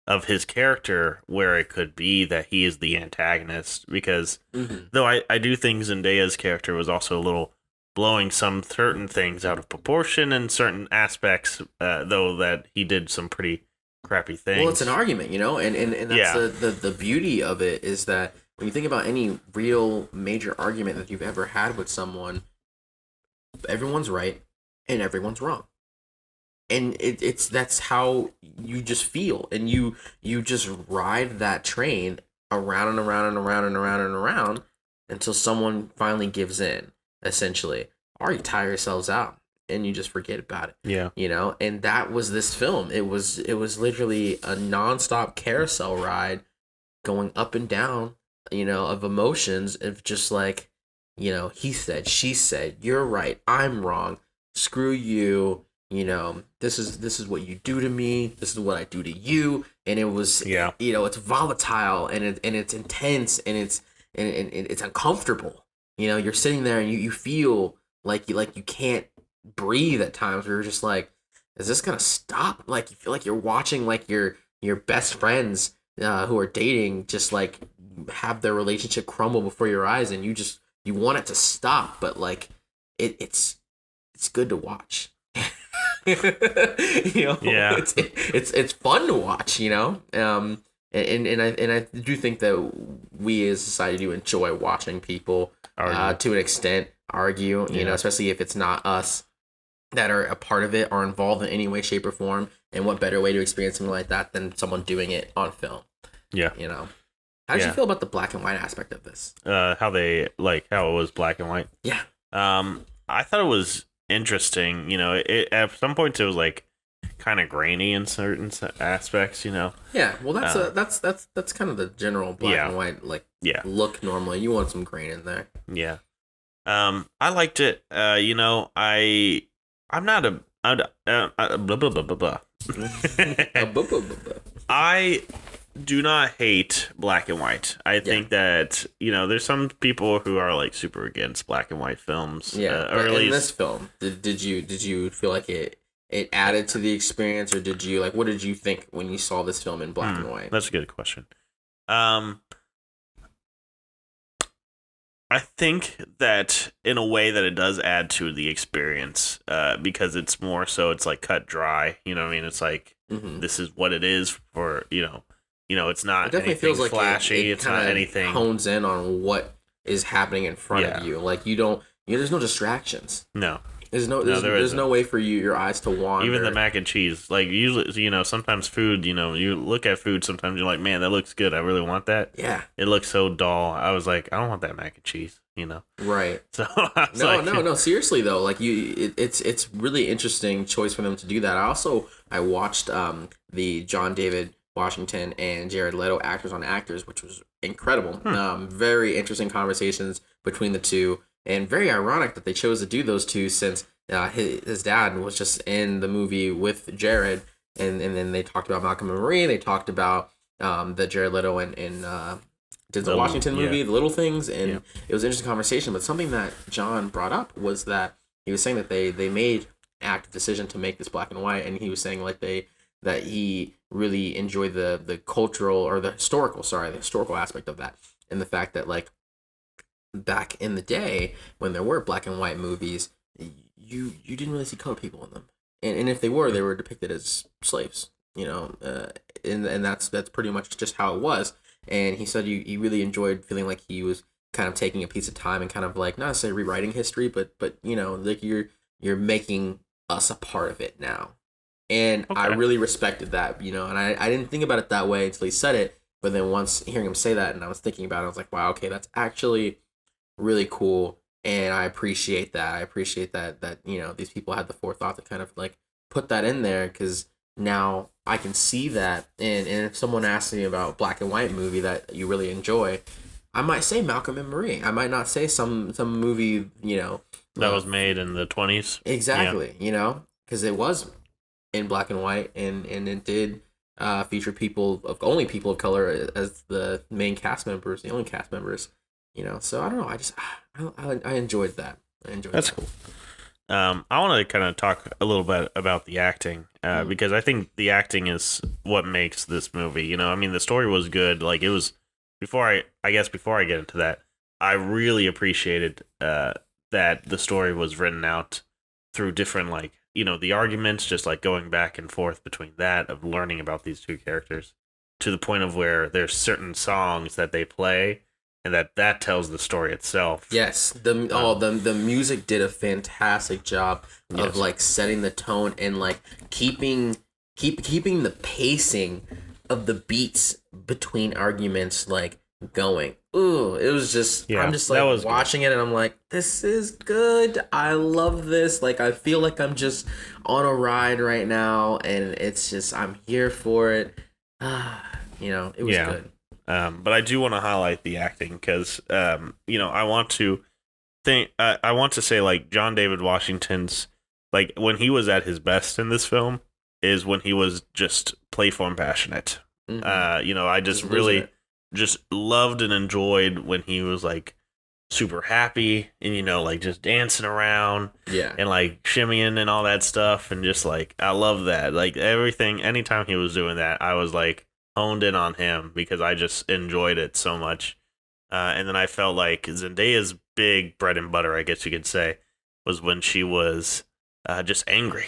S2: of his character where it could be that he is the antagonist, because though I do think Zendaya's character was also a little blowing some certain things out of proportion in certain aspects, though that he did some pretty crappy things.
S1: Well, it's an argument, and that's the beauty of it, is that when you think about any real major argument that you've ever had with someone, everyone's right and everyone's wrong. And that's how you just feel, and you just ride that train around and around and around and around and around until someone finally gives in, essentially, or you tire yourselves out. and you just forget about it.
S2: Yeah.
S1: You know, and that was this film. It was literally a nonstop carousel ride going up and down, you know, of emotions of just like, you know, he said, she said, you're right, I'm wrong, screw you, you know, this is what you do to me, this is what I do to you. And it was,
S2: Yeah.
S1: you know, it's volatile and it's intense and it's uncomfortable. You know, you're sitting there and you feel like you can't breathe at times where you're just like, is this gonna stop? Like you feel like you're watching like your best friends who are dating just like have their relationship crumble before your eyes, and you want it to stop, but like it's good to watch. You know,
S2: Yeah.
S1: it's fun to watch, you know. And I do think that we as a society do enjoy watching people to an extent argue, you know, especially if it's not us that are a part of it or involved in any way, shape, or form. And what better way to experience something like that than someone doing it on film?
S2: Yeah.
S1: You know, how did you feel about the black and white aspect of this?
S2: How it was black and white.
S1: Yeah.
S2: I thought it was interesting. You know, at some points it was like kind of grainy in certain aspects. You know.
S1: Yeah. Well, that's kind of the general black and white look. Normally, you want some grain in there.
S2: Yeah. I liked it. You know, I'm not a blah, blah, blah, blah, blah. I do not hate black and white. I think that, you know, there's some people who are like super against black and white films.
S1: Yeah, but in this film, did you feel like it added to the experience, or did you what did you think when you saw this film in black and white?
S2: That's a good question. I think that in a way that it does add to the experience, because it's more so it's like cut dry. You know what I mean? It's like this is what it is for, you know, it's not
S1: definitely
S2: anything
S1: feels like
S2: flashy. It's not anything
S1: hones in on what is happening in front of you. Like you don't, there's no distractions.
S2: No.
S1: There's no way for your eyes to wander.
S2: Even the mac and cheese, like usually, you know, sometimes food, you know, you look at food, sometimes you're like, man, that looks good. I really want that.
S1: Yeah.
S2: It looks so dull. I was like, I don't want that mac and cheese, you know?
S1: Right.
S2: So I was
S1: no. Seriously though, like it's really interesting choice for them to do that. I watched the John David Washington and Jared Leto Actors on Actors, which was incredible. Very interesting conversations between the two. And very ironic that they chose to do those two, since his dad was just in the movie with Jared, and then they talked about Malcolm and Marie. They talked about the Jared Leto and Denzel Washington movie, The Little Things, and it was an interesting conversation. But something that John brought up was that he was saying that they made an active decision to make this black and white, and he was saying that he really enjoyed the cultural or the historical aspect of that, and the fact that like back in the day when there were black and white movies, you didn't really see colored people in them, and if they were depicted as slaves, you know, and that's pretty much just how it was. And he said he really enjoyed feeling like he was kind of taking a piece of time and kind of like not necessarily rewriting history, but you know, like you're making us a part of it now. And I really respected that, you know, and I didn't think about it that way until he said it, but then once hearing him say that and I was thinking about it, I was like, wow, okay, that's actually really cool, and I appreciate that. I appreciate that you know, these people had the forethought to kind of like put that in there, because now I can see that, and if someone asks me about a black and white movie that you really enjoy, I might say Malcolm and Marie. I might not say some movie, you know,
S2: that was made in the 20s.
S1: Exactly, you know, because it was in black and white, and it did feature only people of color as the main cast members, the only cast members. You know, so I don't know. I enjoyed that.
S2: That's cool. I want to kind of talk a little bit about the acting, because I think the acting is what makes this movie. You know, I mean, the story was good. Like it was before I get into that, I really appreciated that the story was written out through different, like, you know, the arguments, just like going back and forth between that of learning about these two characters to the point of where there's certain songs that they play. And that tells the story itself. Yes,
S1: the music did a fantastic job of like setting the tone and like keeping the pacing of the beats between arguments like going. ooh, it was just,
S2: Yeah,
S1: I'm just
S2: that
S1: like
S2: was good.
S1: watching it and I'm like, this is good. I love this. Like, I feel like I'm just on a ride right now, and it's just, I'm here for it. It was
S2: Yeah.
S1: good.
S2: But I do want to highlight the acting because, I want to think, I want to say like John David Washington's, like when he was at his best in this film is when he was just playful and passionate.
S1: Mhm.
S2: I just
S1: Just losing
S2: really
S1: it.
S2: just loved and enjoyed when he was like super happy and like just dancing around
S1: Yeah.
S2: and like shimmying and all that stuff, and just like I love that, like everything. Anytime he was doing that, I was like honed in on him because I just enjoyed it so much. And then I felt like Zendaya's big bread and butter, I guess you could say, was when she was just angry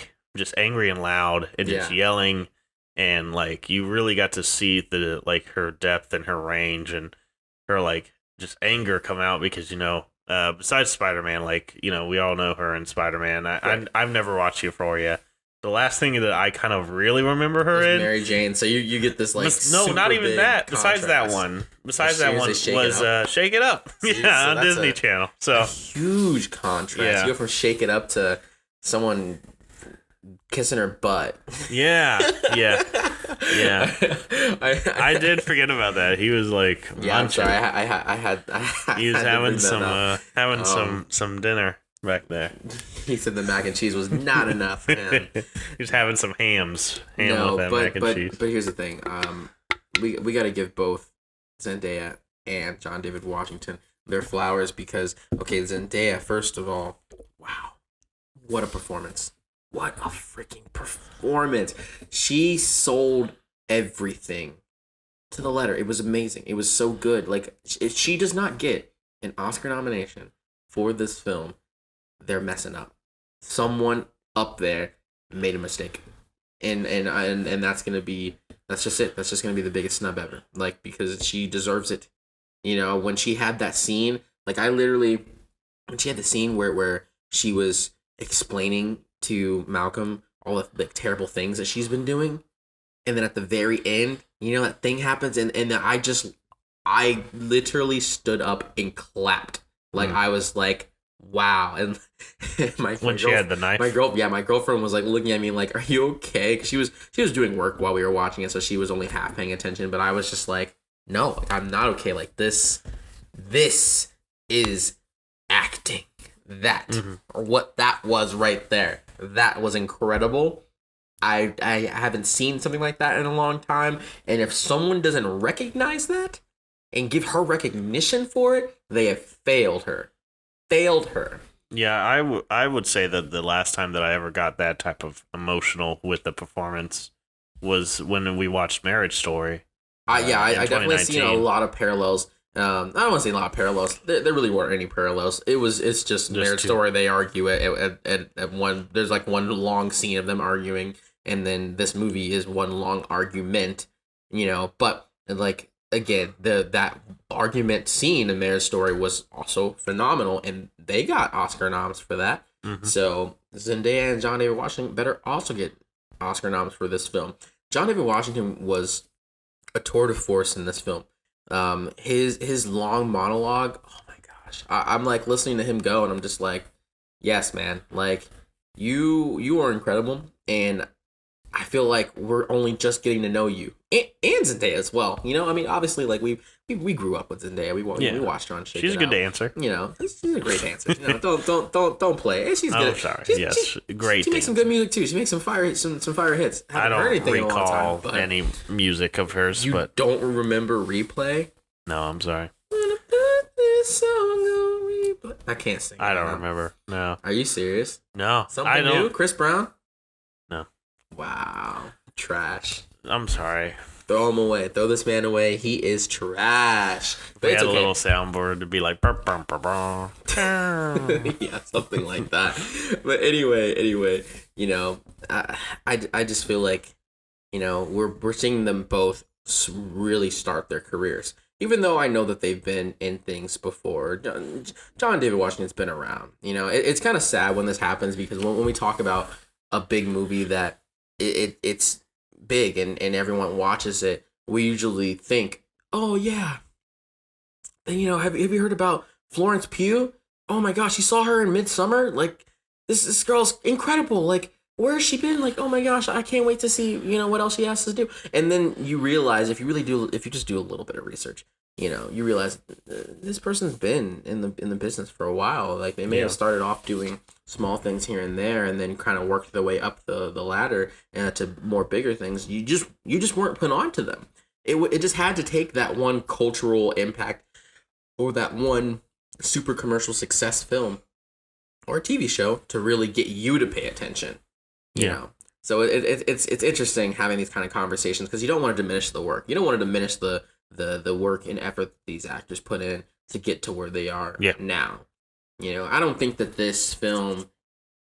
S2: and loud and just
S1: Yeah.
S2: yelling, and like you really got to see the like her depth and her range and her like just anger come out because besides Spider-Man, like we all know her in Spider-Man.
S1: Right.
S2: I've never watched Euphoria. The last thing that I kind of really remember her
S1: It's
S2: in,
S1: Mary Jane. So you get this like
S2: no,
S1: super
S2: not even
S1: big
S2: that. Besides that
S1: contrast.
S2: one, besides that one
S1: Seriously, Shake It
S2: was
S1: Up?
S2: Shake It Up.
S1: See,
S2: Yeah,
S1: so
S2: on
S1: that's
S2: Disney
S1: a
S2: Channel. So
S1: huge contrast.
S2: Yeah.
S1: You go from Shake It Up to someone kissing her butt.
S2: yeah, yeah.
S1: I
S2: I did forget about that. He was like
S1: Yeah, I'm
S2: munching.
S1: sorry. I had.
S2: He was
S1: had to
S2: having
S1: bring that
S2: some
S1: up.
S2: some dinner back there.
S1: He said the mac and cheese was not enough for him.
S2: He was having some ham with that
S1: but
S2: mac and
S1: but
S2: cheese.
S1: but here's the thing. We got to give both Zendaya and John David Washington their flowers because Zendaya, first of all, wow, what a performance! What a freaking performance! She sold everything to the letter. It was amazing. It was so good. Like, if she does not get an Oscar nomination for this film, they're messing up. Someone up there made a mistake, and that's just it. That's just gonna be the biggest snub ever. Like, because she deserves it. When she had that scene, like when she had the scene where she was explaining to Malcolm all the like terrible things that she's been doing, and then at the very end, that thing happens, and I literally stood up and clapped. Like, I was like, wow. And
S2: When she had the knife.
S1: my girlfriend was like looking at me like, are you okay? 'Cause she was doing work while we were watching it, so she was only half paying attention. But I was just like, no, like, I'm not okay. Like, this is acting. Or what that was right there. That was incredible. I haven't seen something like that in a long time, and if someone doesn't recognize that and give her recognition for it, they have failed her.
S2: Yeah, I would say that the last time that I ever got that type of emotional with the performance was when we watched Marriage Story.
S1: I
S2: in
S1: definitely seen a
S2: 2019.
S1: lot of parallels. I don't want to say a lot of parallels. There really weren't any parallels. It's just Marriage
S2: two.
S1: Story. They argue at one. There's like one long scene of them arguing, and then this movie is one long argument. But like, again, that argument scene in Marriage Story was also phenomenal, and they got Oscar noms for that.
S2: Mhm.
S1: So Zendaya and John David Washington better also get Oscar noms for this film. John David Washington was a tour de force in this film. His long monologue. Oh my gosh, I'm like listening to him go, and I'm just like, yes, man. Like, you are incredible, and I feel like we're only just getting to know you and Zendaya as well. I mean, obviously, like we grew up with Zendaya. We watched her on Shake
S2: She's
S1: It
S2: a good
S1: Out.
S2: dancer.
S1: She's a great dancer. Don't play. And she's good.
S2: Oh, sorry.
S1: She's
S2: Great.
S1: She makes some good music too. She makes some fire hits.
S2: I
S1: Haven't heard
S2: don't
S1: anything in a long
S2: recall
S1: time, but
S2: any music of hers,
S1: you
S2: but
S1: don't remember Replay?
S2: no, I'm sorry.
S1: Wanna put this song on replay. I can't sing.
S2: I don't
S1: man.
S2: remember. No,
S1: Are you serious?
S2: no,
S1: Something
S2: I don't.
S1: new? Chris Brown?
S2: No.
S1: Wow. Trash.
S2: I'm sorry.
S1: Throw him away. Throw this man away. He is trash. But
S2: We
S1: it's
S2: had a
S1: okay.
S2: little soundboard to be like, "Burr, burr, burr, burr."
S1: Yeah, something like that. But anyway, I just feel like, we're seeing them both really start their careers. Even though I know that they've been in things before. John David Washington's been around. It's kind of sad when this happens because when we talk about a big movie that it's big and everyone watches it, we usually think, oh yeah, have you heard about Florence Pugh? Oh my gosh, you saw her in Midsummer? Like, this girl's incredible. Like, where has she been? Like, oh my gosh, I can't wait to see, what else she has to do. And then you realize, if you just do a little bit of research, you realize this person's been in the business for a while. Like, they may have started off doing small things here and there, and then kind of worked their way up the ladder to more bigger things. You just weren't put onto them. It just had to take that one cultural impact or that one super commercial success film or a TV show to really get you to pay attention. You know? So it's interesting having these kind of conversations, because you don't want to diminish the work. You don't want to diminish the work and effort that these actors put in to get to where they are now. I don't think that this film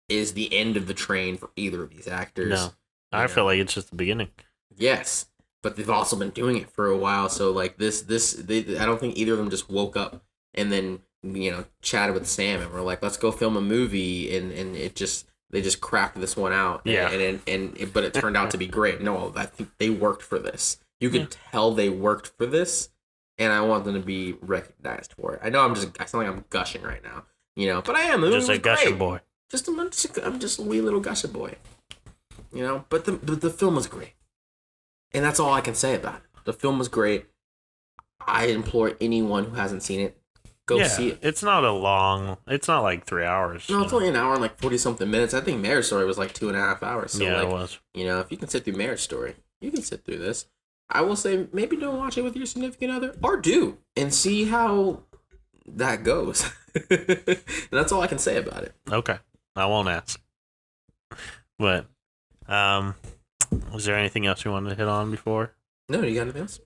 S1: is the end of the train for either of these actors.
S2: No, I feel like it's just the beginning.
S1: Yes, but they've also been doing it for a while. So like I don't think either of them just woke up and then chatted with Sam and were like, let's go film a movie, and they just crafted this one out. But it turned out to be great. No, I think they worked for this. You could tell they worked for this, and I want them to be recognized for it. I know I sound like I'm gushing right now, but I am.
S2: Just a gushing boy.
S1: I'm just a wee little gushing boy, But the film was great, and that's all I can say about it. The film was great. I implore anyone who hasn't seen it, go see it.
S2: It's not like 3 hours.
S1: No, it's only an hour and like 40-something minutes. I think Marriage Story was like 2.5 hours. So
S2: it was.
S1: If you can sit through Marriage Story, you can sit through this. I will say, maybe don't watch it with your significant other, or do, and see how that goes. And that's all I can say about it.
S2: Okay, I won't ask. But, was there anything else you wanted to hit on before?
S1: No, you got anything else?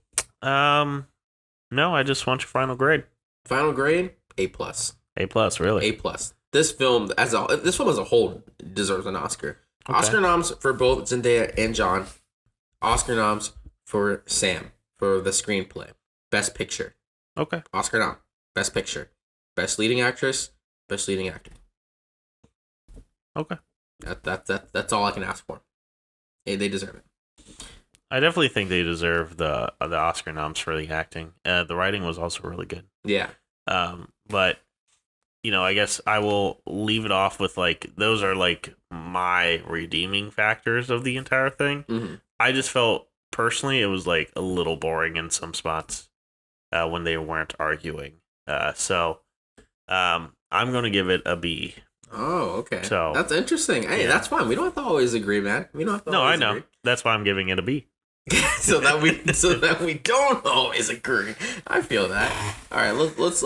S2: No, I just want your final grade.
S1: Final grade, A+.
S2: A+, really?
S1: A+. This film as a whole deserves an Oscar. Okay. Oscar noms for both Zendaya and John. Oscar noms for Sam for the screenplay. Best Picture.
S2: Okay.
S1: Oscar nom. Best Picture. Best Leading Actress. Best Leading Actor.
S2: Okay.
S1: That's all I can ask for. They deserve it.
S2: I definitely think they deserve the Oscar noms for the acting. The writing was also really good.
S1: Yeah.
S2: But I guess I will leave it off with like those are like my redeeming factors of the entire thing.
S1: Mm-hmm.
S2: I just felt personally it was like a little boring in some spots when they weren't arguing. So I'm gonna give it a B.
S1: Oh, okay.
S2: So
S1: that's interesting. Hey, that's fine. We don't have to always agree, man. We don't have to.
S2: No,
S1: always
S2: I know.
S1: Agree.
S2: That's why I'm giving it a B.
S1: so that we don't always agree. I feel that. All right, let's.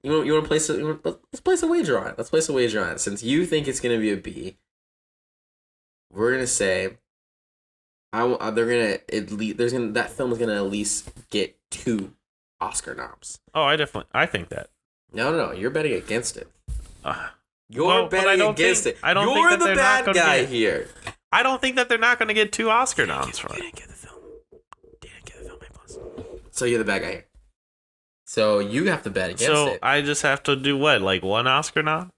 S1: You want to place let's place a wager on it. Let's place a wager on it. Since you think it's gonna be a B, we're gonna say that film is gonna at least get 2 Oscar noms.
S2: Oh, I think that.
S1: No, you're betting against it.
S2: You're
S1: betting against it.
S2: I don't
S1: You're
S2: think that
S1: the bad guy here.
S2: I don't think that they're not going to get 2 Oscar noms for it.
S1: You didn't give the film A+. So you're the bad guy here. So you have to bet against it.
S2: So I just have to do what? Like 1 Oscar nom?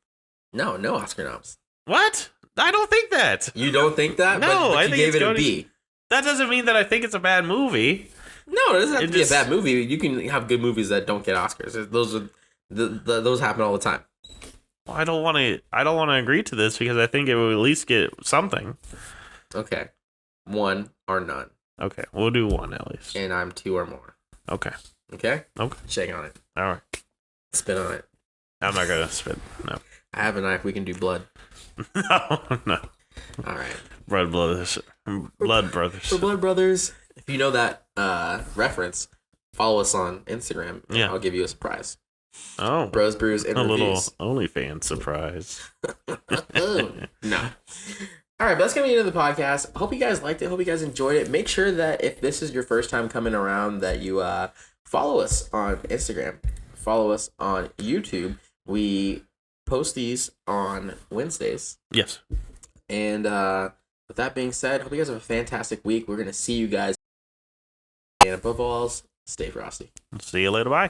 S1: No Oscar noms.
S2: What? I don't think that.
S1: You don't think that?
S2: No,
S1: but
S2: I
S1: you
S2: think
S1: gave
S2: it's
S1: it a B.
S2: That doesn't mean that I think it's a bad movie.
S1: No, it doesn't have to be a bad movie. You can have good movies that don't get Oscars. Those happen all the time.
S2: Well, I don't want to agree to this because I think it will at least get something.
S1: Okay. 1 or none.
S2: Okay, we'll do 1 at least.
S1: And I'm 2 or more.
S2: Okay.
S1: Okay?
S2: Okay.
S1: Shake on it.
S2: All right.
S1: Spit on it.
S2: I'm not going to spit. No.
S1: I have a knife. We can do blood.
S2: No.
S1: All right.
S2: Blood brothers.
S1: For Blood Brothers. If you know that reference, follow us on Instagram.
S2: Yeah.
S1: I'll give you a surprise.
S2: Oh.
S1: Bros, Brews, and
S2: a
S1: Reviews.
S2: little OnlyFans surprise.
S1: No. All right, but that's going to be the end of the podcast. Hope you guys liked it. Hope you guys enjoyed it. Make sure that if this is your first time coming around, that you follow us on Instagram. Follow us on YouTube. We post these on Wednesdays.
S2: Yes.
S1: And with that being said, hope you guys have a fantastic week. We're going to see you guys. And above all else, stay frosty.
S2: See you later. Bye.